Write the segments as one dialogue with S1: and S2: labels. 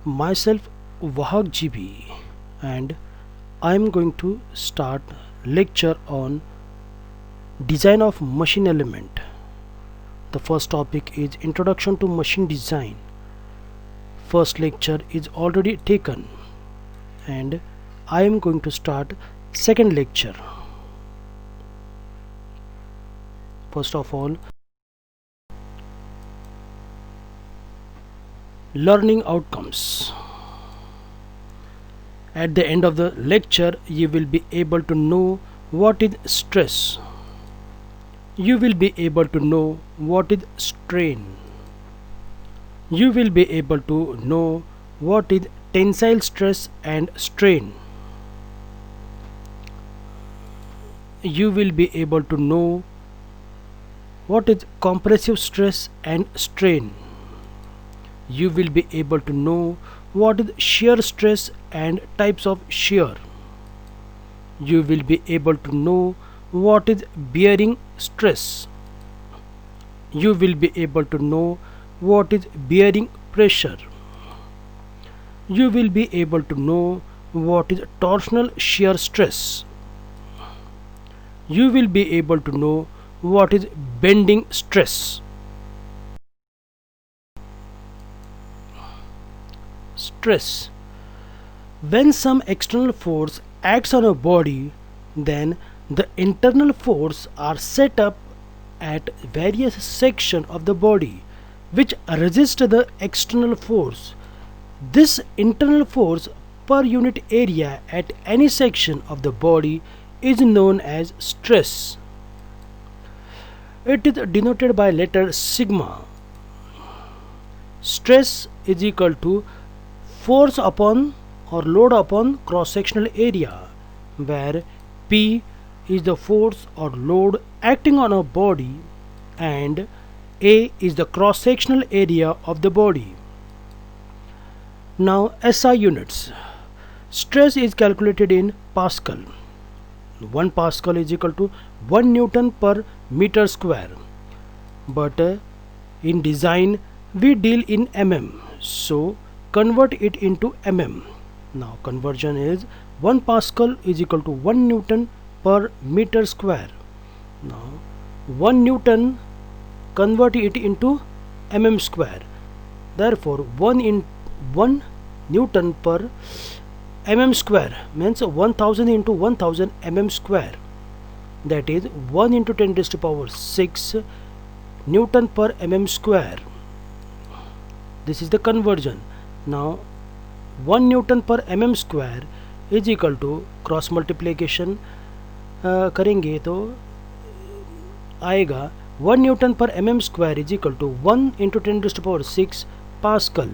S1: Myself Wahak GB, and I am going to start lecture on design of machine element. The first topic is introduction to machine design. First lecture is already taken and I am going to start second lecture. First of all, learning outcomes. At the end of the lecture, you will be able to know what is stress. You will be able to know what is strain. You will be able to know what is tensile stress and strain. You will be able to know what is compressive stress and strain. You will be able to know what is shear stress and types of shear. You will be able to know what is bearing stress. You will be able to know what is bearing pressure. You will be able to know what is torsional shear stress. You will be able to know what is bending stress. Stress. When some external force acts on a body, then the internal force are set up at various sections of the body which resist the external force. This internal force per unit area at any section of the body is known as stress. It is denoted by letter sigma. Stress is equal to force upon or load upon cross sectional area, where P is the force or load acting on a body and A is the cross sectional area of the body. Now SI units. Stress is calculated in Pascal. 1 Pascal is equal to 1 Newton per meter square, but in design we deal in mm, so convert it into mm. Now conversion is 1 Pascal is equal to 1 Newton per meter square. Now 1 Newton, convert it into mm square. Therefore 1 Newton per mm square means 1000 into 1000 mm square, that is 1 into 10 raised to power 6 Newton per mm square. This is the conversion. Now 1 Newton per mm square is equal to cross multiplication करेंगे तो आएगा 1 Newton पर mm square is equal to 1 into 10 raised to power 6 Pascal,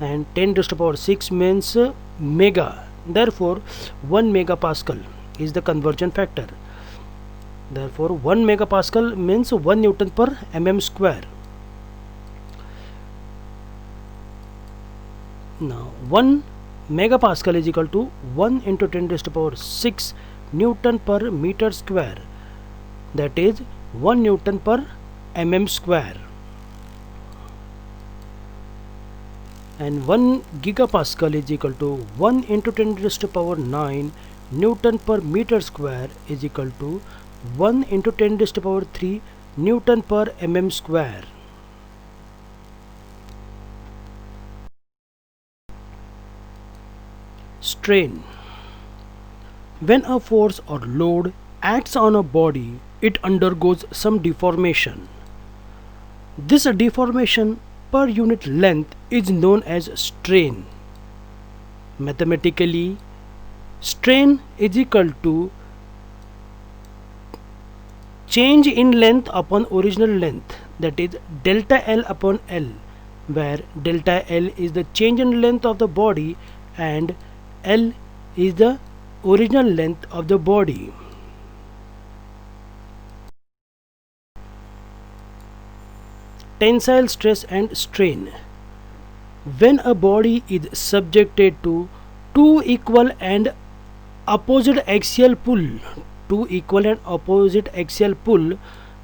S1: and 10 raised to power 6 means mega. Therefore 1 megapascal is the conversion factor. Therefore 1 megapascal means 1 Newton per mm square. Now 1 megapascal is equal to 1 into 10 raised to power 6 Newton per meter square, that is 1 Newton per mm square. And 1 gigapascal is equal to 1 into 10 raised to power 9 Newton per meter square is equal to 1 into 10 raised to power 3 Newton per mm square. Strain. When a force or load acts on a body, it undergoes some deformation. This deformation per unit length is known as strain. Mathematically, strain is equal to change in length upon original length, that is delta L upon L, where delta L is the change in length of the body and L is the original length of the body. Tensile stress and strain. When a body is subjected to two equal and opposite axial pull,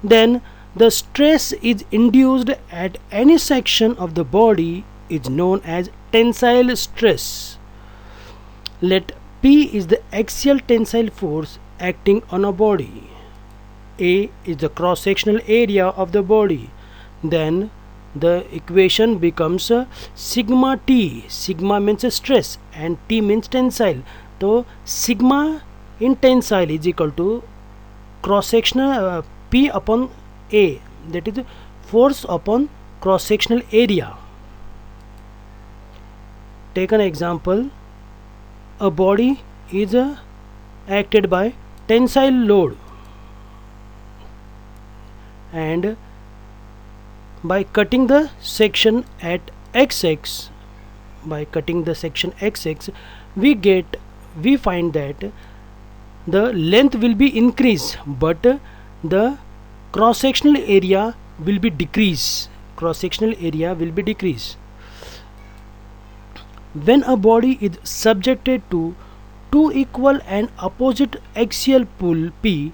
S1: then the stress is induced at any section of the body is known as tensile stress. Let P is the axial tensile force acting on a body. A is the cross-sectional area of the body. Then the equation becomes sigma T. Sigma means stress and T means tensile. So sigma in tensile is equal to cross-sectional P upon A, that is force upon cross-sectional area. Take an example. A body is acted by tensile load, and by cutting the section at XX, we find that the length will be increased, but the cross-sectional area will be decreased. When a body is subjected to two equal and opposite axial pull P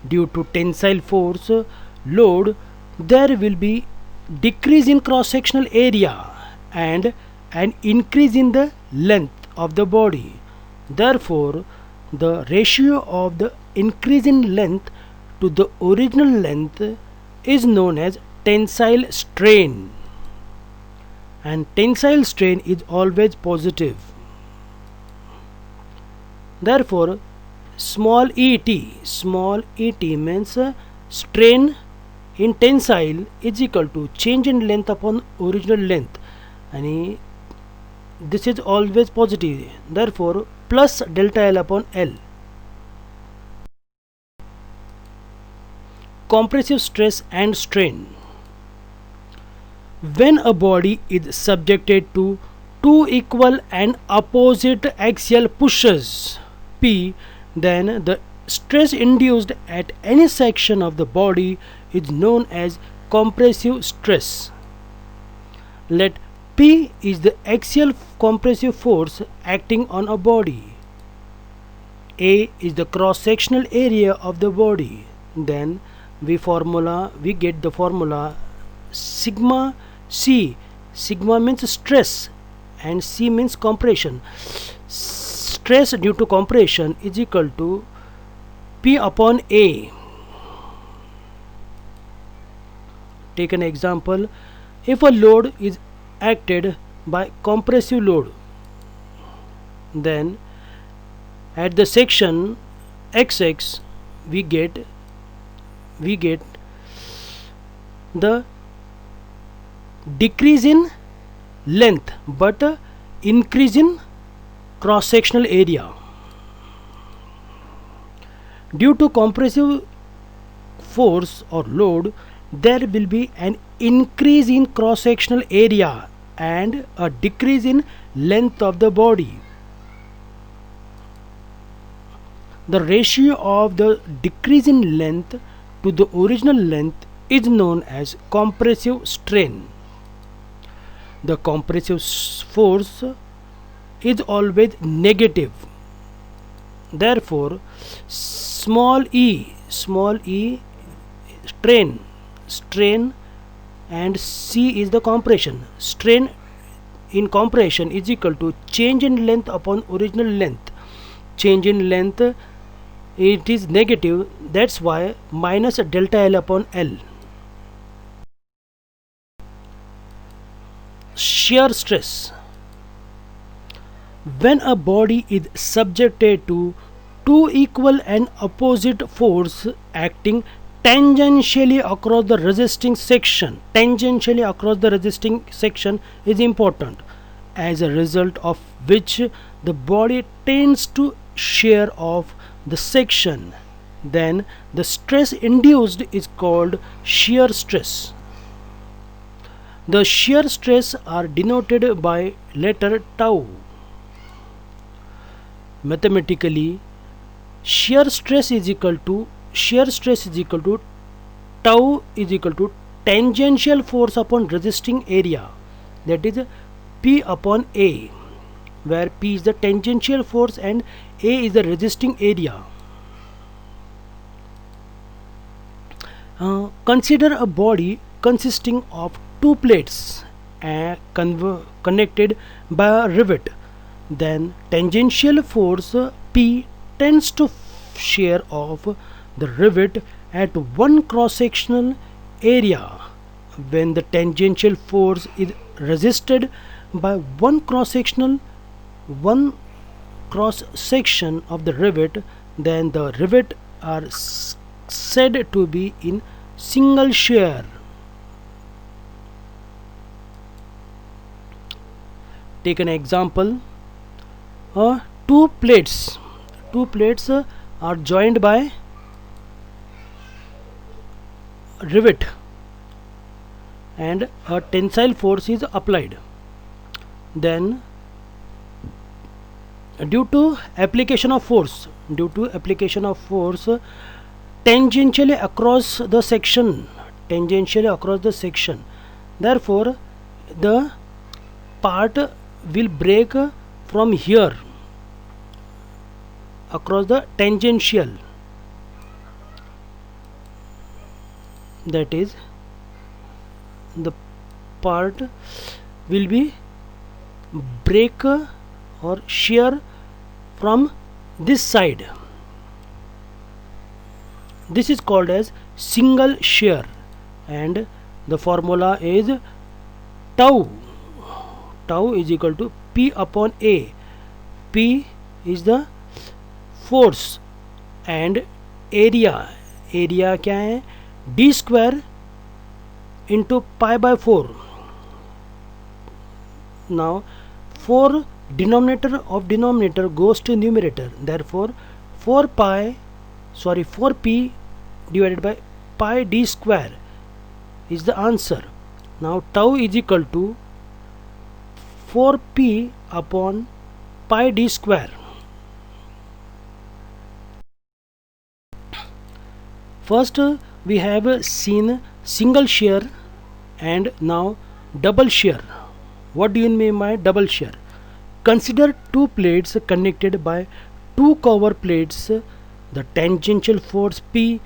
S1: due to tensile force load, there will be decrease in cross-sectional area and an increase in the length of the body. Therefore, the ratio of the increase in length to the original length is known as tensile strain, and tensile strain is always positive. Therefore, small et means strain in tensile is equal to change in length upon original length, and this is always positive. Therefore, plus delta L upon L. Compressive stress and strain. When a body is subjected to two equal and opposite axial pushes P, then the stress induced at any section of the body is known as compressive stress. Let P is the axial compressive force acting on a body. A is the cross-sectional area of the body. Then we get the formula sigma C. Sigma means stress and C means compression. Stress due to compression is equal to P upon A. Take an example. If a load is acted by compressive load, then at the section XX we get the decrease in length but increase in cross-sectional area. Due to compressive force or load, there will be an increase in cross-sectional area and a decrease in length of the body. The ratio of the decrease in length to the original length is known as compressive strain. The compressive force is always negative. Therefore, small e strain and C is the compression. Strain in compression is equal to change in length upon original length. Change in length, it is negative, that's why minus delta L upon L. Shear stress. When a body is subjected to two equal and opposite force acting tangentially across the resisting section, is important, as a result of which the body tends to shear off the section, then the stress induced is called shear stress. The shear stress are denoted by letter tau. Mathematically, shear stress is equal to tau is equal to tangential force upon resisting area, that is P upon A, where P is the tangential force and A is the resisting area. Consider a body consisting of two plates, connected by a rivet, then tangential force P tends to shear off the rivet at one cross-sectional area. When the tangential force is resisted by one cross section of the rivet, then the rivet are said to be in single shear. Take an example. Two plates are joined by rivet and a tensile force is applied. Then due to application of force tangentially across the section, therefore the part will break from here across the tangential, that is the part will be break or shear from this side. This is called as single shear, and the formula is tau is equal to P upon A. P is the force and area क्या है, d square into pi by 4. Now 4 denominator goes to numerator, therefore 4p divided by pi d square is the answer. Now tau is equal to 4p upon pi d square. First we have seen single shear and now double shear. What do you mean by double shear? Consider two plates connected by two cover plates. The tangential force P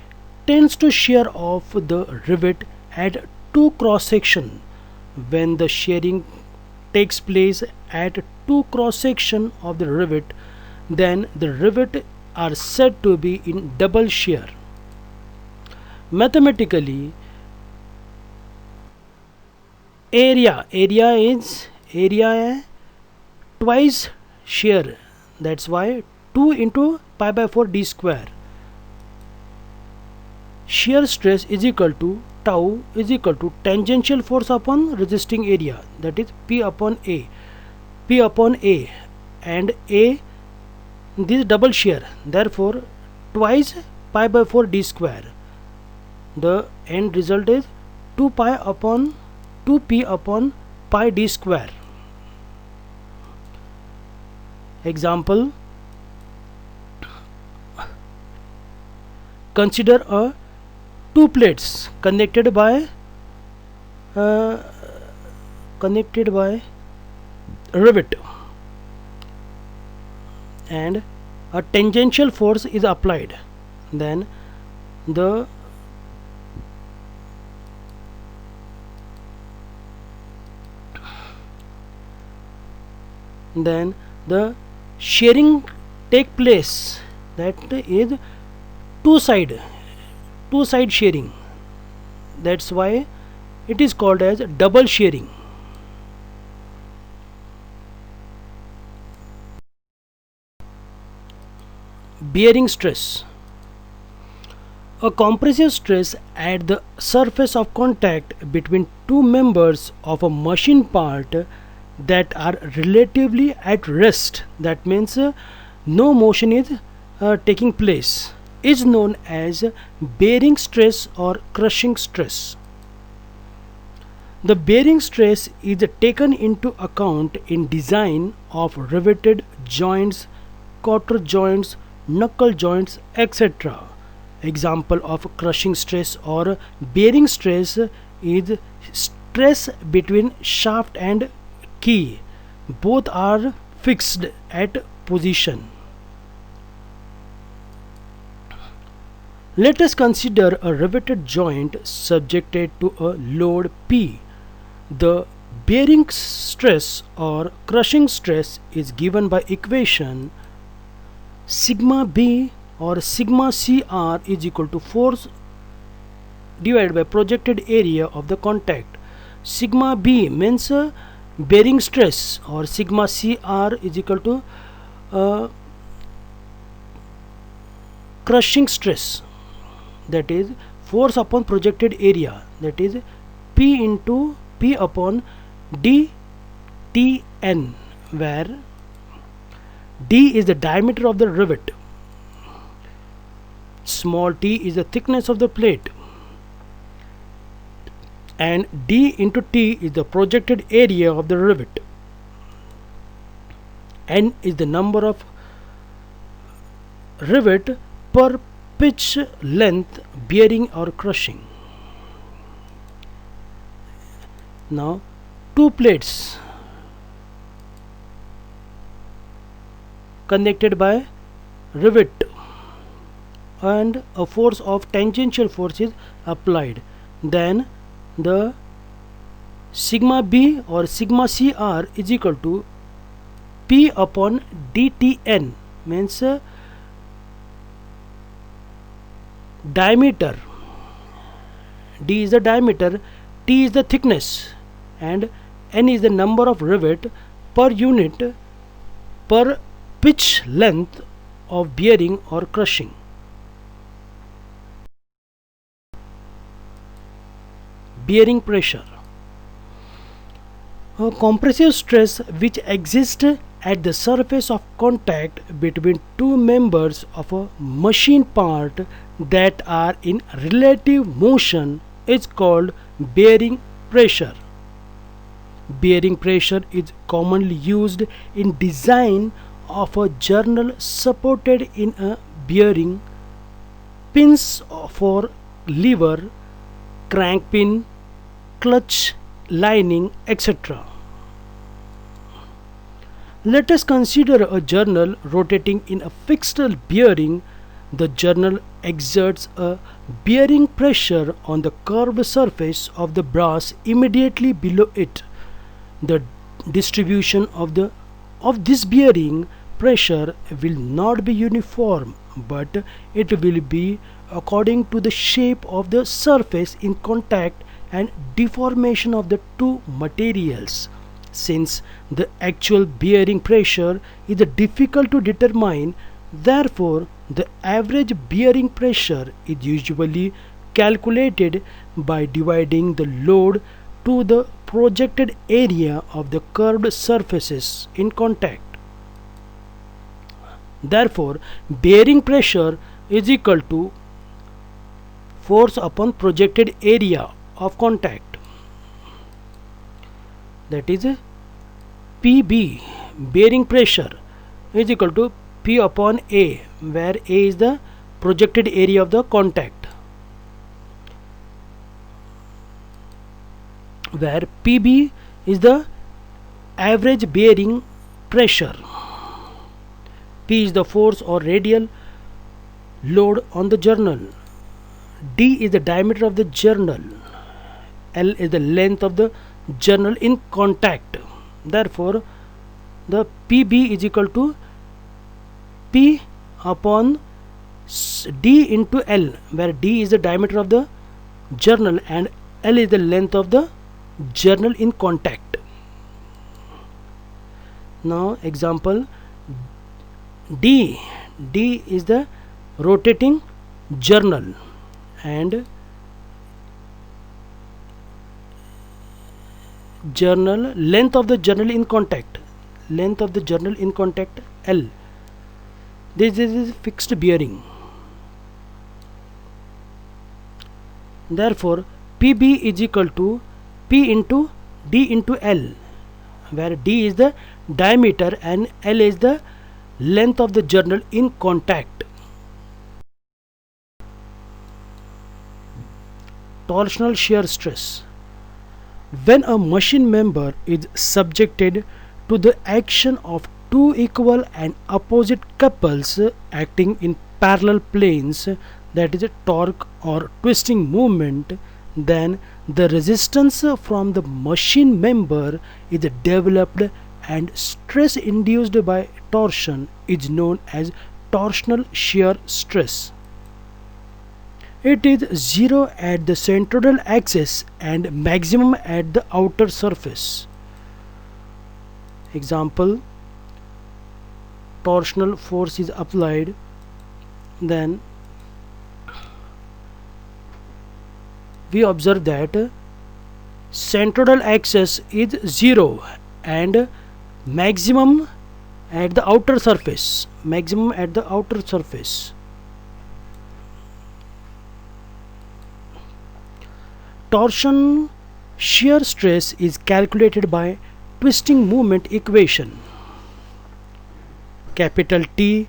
S1: tends to shear off the rivet at two cross section. When the shearing takes place at two cross section of the rivet, then the rivet are said to be in double shear. Mathematically, area is twice shear, that's why 2 into pi by 4 d square. Shear stress is equal to tau is equal to tangential force upon resisting area, that is P upon A, and A, this double shear, therefore twice pi by 4 d square. The end result is 2p upon pi d square. Example, consider two plates connected by rivet and a tangential force is applied. Then the shearing take place, that is two side shearing, that's why it is called as double shearing. Bearing stress. A compressive stress at the surface of contact between two members of a machine part that are relatively at rest, that means no motion is taking place, is known as bearing stress or crushing stress. The bearing stress is taken into account in design of riveted joints, quarter joints, knuckle joints, etc. Example of crushing stress or bearing stress is stress between shaft and key. Both are fixed at position. Let us consider a riveted joint subjected to a load P. The Bearing stress or crushing stress is given by equation sigma B or sigma CR is equal to force divided by projected area of the contact. Sigma B means bearing stress, or sigma CR is equal to crushing stress, that is force upon projected area, that is P into P upon dTn, where d is the diameter of the rivet, small t is the thickness of the plate, and d into t is the projected area of the rivet, n is the number of rivet per pitch length bearing or crushing. Now two plates connected by rivet and a force of tangential force is applied, then the sigma B or sigma CR is equal to P upon dTn, means diameter, d is the diameter, t is the thickness, and n is the number of rivet per unit per pitch length of bearing or crushing. Bearing pressure. A compressive stress which exists at the surface of contact between two members of a machine part that are in relative motion is called bearing pressure. Bearing pressure is commonly used in design of a journal supported in a bearing, pins for lever, crank pin, clutch lining, etc. Let us consider a journal rotating in a fixed bearing. The journal exerts a bearing pressure on the curved surface of the brass immediately below it. The distribution of this bearing pressure will not be uniform, but it will be according to the shape of the surface in contact and deformation of the two materials. Since the actual bearing pressure is difficult to determine, therefore the average bearing pressure is usually calculated by dividing the load to the projected area of the curved surfaces in contact. Therefore, bearing pressure is equal to force upon projected area of contact, that is PB. Bearing pressure is equal to P upon A, where A is the projected area of the contact, where PB is the average bearing pressure, P is the force or radial load on the journal, D is the diameter of the journal, L is the length of the journal in contact. Therefore, the PB is equal to P upon D into L, where D is the diameter of the journal and L is the length of the journal in contact. Now example D is the rotating journal and journal length of the journal in contact, L. This is fixed bearing. Therefore PB is equal to P into D into L, where D is the diameter and L is the length of the journal in contact. Torsional shear stress. When a machine member is subjected to the action of two equal and opposite couples acting in parallel planes, that is a torque or twisting movement, then the resistance from the machine member is developed and stress induced by torsion is known as torsional shear stress. It is zero at the central axis and maximum at the outer surface. Example: torsional force is applied, then we observe that central axis is 0 and maximum at the outer surface. Torsion shear stress is calculated by twisting moment equation. Capital T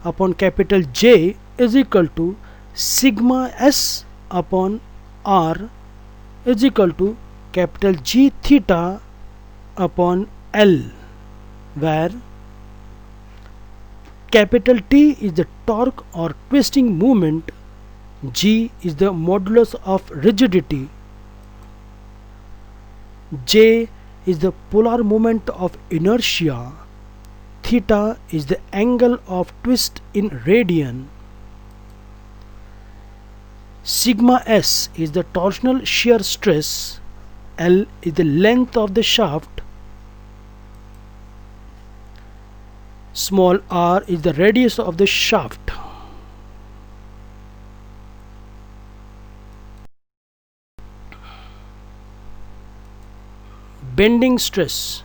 S1: upon capital J is equal to sigma S upon R is equal to capital G theta upon L, where capital T is the torque or twisting moment, G is the modulus of rigidity, J is the polar moment of inertia, theta is the angle of twist in radian, sigma S is the torsional shear stress, L is the length of the shaft, small r is the radius of the shaft. Bending stress.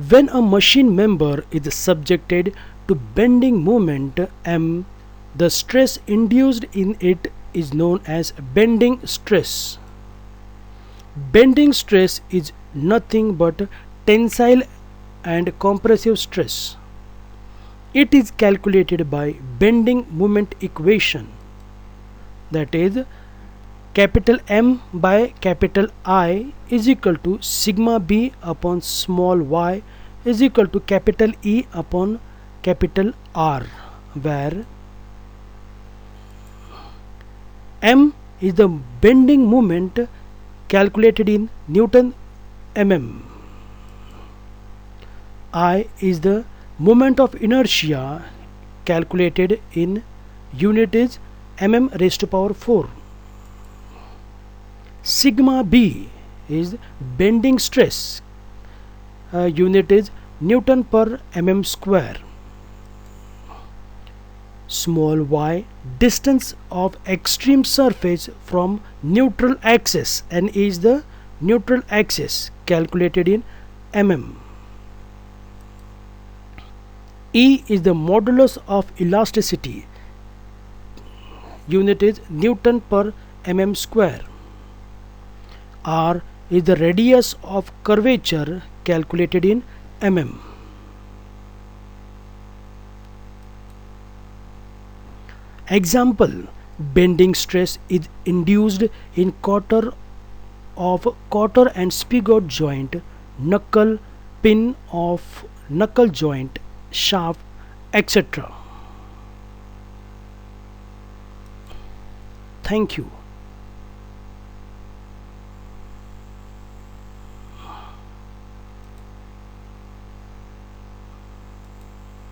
S1: When a machine member is subjected to bending moment M, the stress induced in it is known as bending stress. Bending stress is nothing but tensile and compressive stress. It is calculated by bending moment equation, that is capital M by capital I is equal to sigma B upon small y is equal to capital E upon capital R, where M is the bending moment calculated in Newton mm, I is the moment of inertia calculated in unit is mm raised to power 4. Sigma B is bending stress, unit is Newton per mm square. Small y, distance of extreme surface from neutral axis, and is the neutral axis calculated in mm. E is the modulus of elasticity, unit is Newton per mm square. R is the radius of curvature calculated in mm. Example: bending stress is induced in quarter and spigot joint, knuckle, pin of knuckle joint, shaft, etc. Thank you.